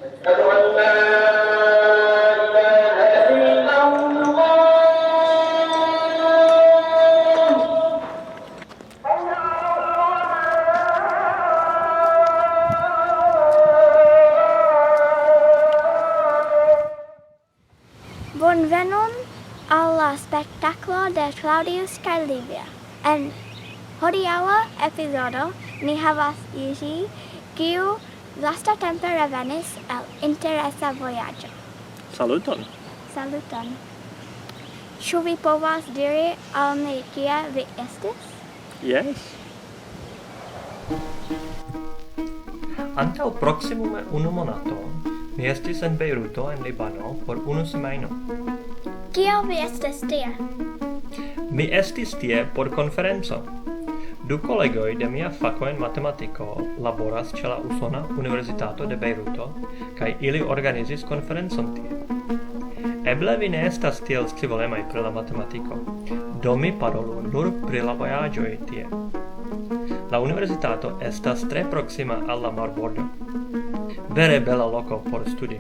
أشهد أن لا إله إلا الله. Bonvenon alla spektaklo de Claudius kaj Livia. En hodiaŭa epizodo ni havas Jiří, kiu lastatempe revenis el interesa vojaĝo. Saluton. Saluton. Ĉu vi povas diri al mi kie vi estis? Yes. Antaŭ proksimume unu monato mi estis en Bejruto en Libano por 1 semajno. Kiel vi estis tie? Mi estis tie por konferenco. 2 kolegoj de mia fako en matematiko laboras ĉe la Usona Universitato de Bejruto kaj ili organizis konferencon tie. Eble vi ne estas tiel scivolemaj pri la matematiko, do mi parolu nur pri la vojaĝoj tie. La universitato estas tre proksima al la marbordo. Vere bela loko por studi.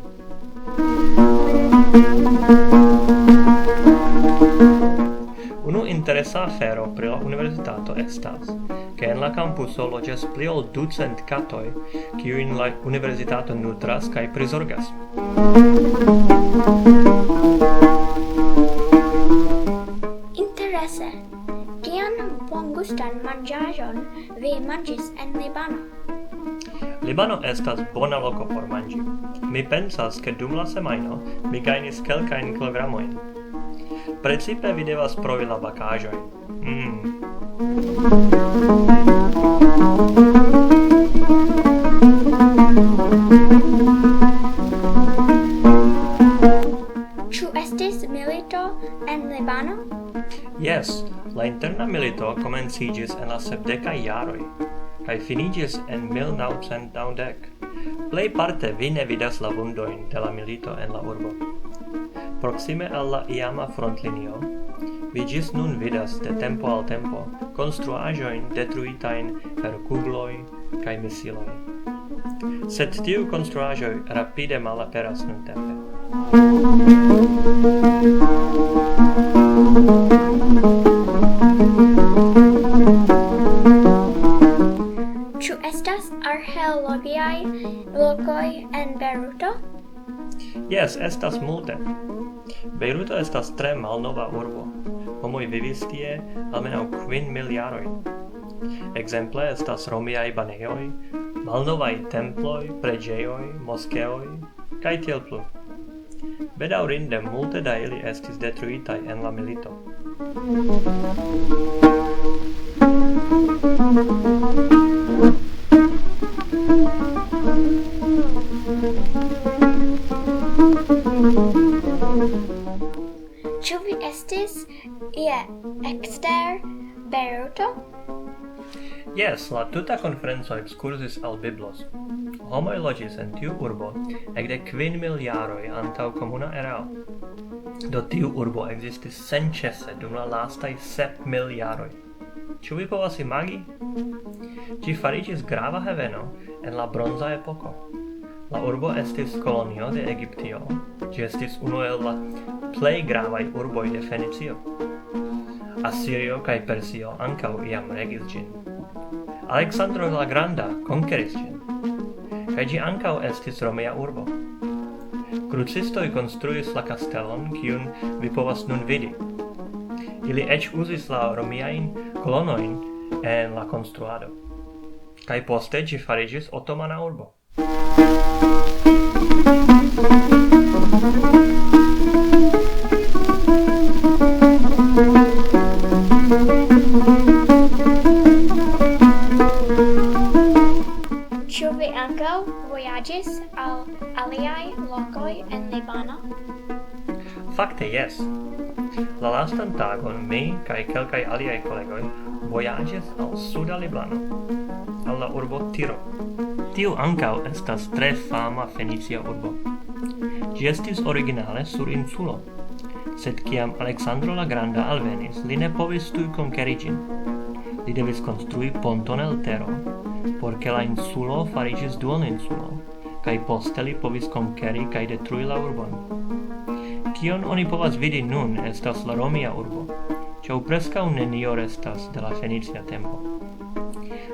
Unu interesa afero pri la universitato estas, ke en la campuso loĝas pli ol 200 katoj, kiujn la universitato nutras kaj prizorgas. Interese. Kian bongustan manĝaĵon vi manĝis en Libano? Libano estas bona loko por manĝi. Mi pensas, ke dum la semajno mi gajnis kelkajn kilogramojn. Precipe vi devas provi la bakaĵojn. Ĉu estis milito en Libano? Yes, la interna milito komenciĝis en la 70-kaj jaroj kaj finiĝis en 1990. Plejparte vi ne vidas la vundojn de la milito en la urbo. Proksime al la iama frontlinio, vi ĝis nun vidas de tempo al tempo konstruaĵojn detruitajn per kugloj kaj misiloj. Sed tiu konstruaĵoj rapide malaperas nuntempe. Ĉu estas arĥeologiaj lokoj en Bejruto? Yes, estas multe. Bejruto estas tre malnova urbo. Homoj vivis tie almenaŭ 5,000 jarojn. Ekzemple estas romiaj banejoj, malnovaj temploj, preĝejoj, moskeoj kaj tiel plu. Bedaŭrinde multe da ili estis detruitaj en la milito. Ĉu vi estis ie ekster Bejruto? Yes, la tuta konferenco ekskursis al Biblos. Homoj loĝis en tiu urbo ekde 5,000 jaroj antaŭ komuna erao. Do tiu urbo ekzistis senĉese dum la lastaj 7,000 jaroj. Ĉu vi povas imagi? Ĝi fariĝis grava haveno en la bronza epoko. La urbo estis kolonio de Egiptio. Ĝi estis unu el la plej gravaj urboj de Fenicio. Asirio kaj Persio ankaŭ iam regis ĝin. Aleksandro la Granda konkeris ĝin. Kaj ĝi ankaŭ estis romia urbo. Krucistoj konstruis la kastelon, kiun vi povas nun vidi. Ili eĉ uzis la romiajn kolonojn en la konstruado. Kaj poste ĝi fariĝis otomana urbo. Ĉu vi ankaŭ vojaĝis al aliaj lokoj en Libano? Fakte jes. La lastan tagon mi kaj kelkaj aliaj kolegoj vojaĝis al suda Libano, al la urbo Tiro. Tiu ankaŭ estas tre fama fenicia urbo. Ĝi estis originale sur insulo, sed kiam Aleksandro la Granda alvenis, li ne povis tuj konkeri ĝin. Li devis konstrui ponton el tero, por ke la insulo fariĝis duoninsulo, kai posteli povis konkeri kai detrui la urbon. Kion oni povas vidi nun estas la romia urbo, ĉar preskaŭ nenio restas de la fenicia tempo.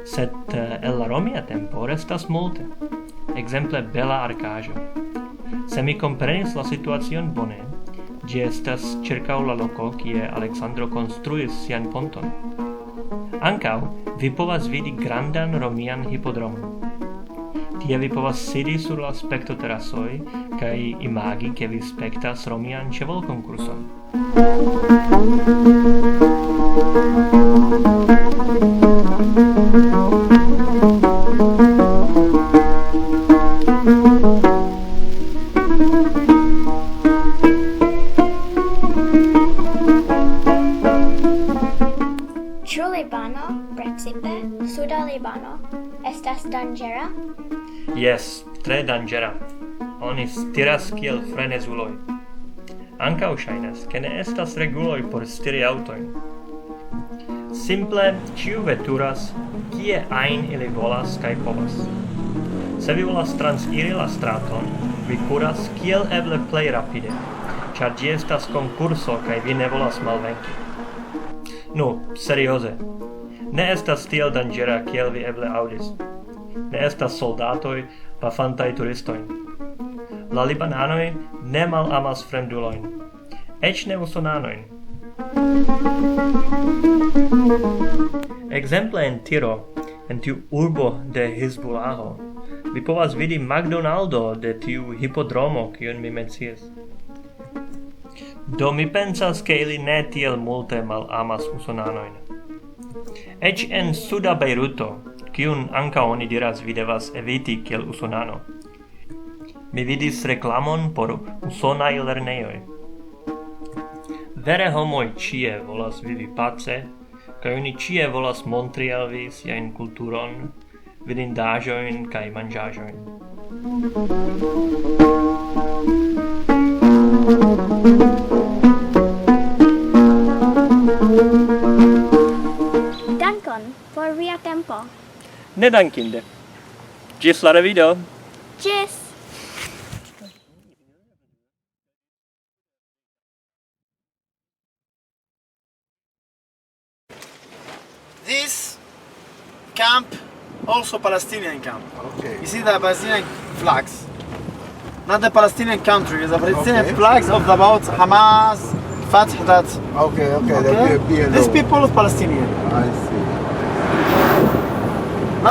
Sed el la romia tempo restas multe. Exemple bela arkaĵo. Se mi komprenis la situacion bone, ĝi estas ĉirkaŭ la loko kie Aleksandro konstruis sian ponton. Ankaŭ vi povas vidi grandan romian hipodromon. Tie vi povas sidi sur la spektoterasoj kaj imagi, ke vi spektas romian ĉevalkonkurson. Ĉu Libano, precipe suda Libano, estas danĝera? Jes, tre danĝera. Oni stiras kiel frenezuloj. Ankaŭ ŝajnas, ke ne estas reguloj por stiri aŭtojn. Simple ĉiu veturas kie ajn ili volas kaj povas. Se vi volas transiri la straton, vi kuras kiel eble plej rapide, ĉar ĝi estas konkurso kaj vi ne volas malvenki. Nu, serioze. Ne estas tiel danĝera kiel vi eble aŭdis. Ne estas soldatoj pafantaj turistojn. La libananoj ne malamas fremdulojn, eĉ ne usonanojn. Ekzemple en Tiro, en tiu urbo de Hizbulaho, vi povas vidi McDonaldo de tiu hipodromo kiun mi menciis. Do mi pensas, ke ili ne tiel multe malamas usonanojn. Eĉ en suda Bejruto, kiun ankaŭ oni diras vi devas eviti kiel usonano, mi vidis reklamon por usonaj lernejoj. Vere homoj ĉie volas vivi pace, kaj oni ĉie volas montri al vi siajn kulturon, vidindaĵojn kaj manĝaĵojn. Dankon por via tempo. Nedankinde. Ĝis la revido. Ĝis! This camp, also Palestinian camp. Okay. You see the Palestinian flags. Not the Palestinian country, the Palestinian Okay. flags of about Hamas, Fatah, that. Okay. Okay? The PLO. These people is Palestinian. I see.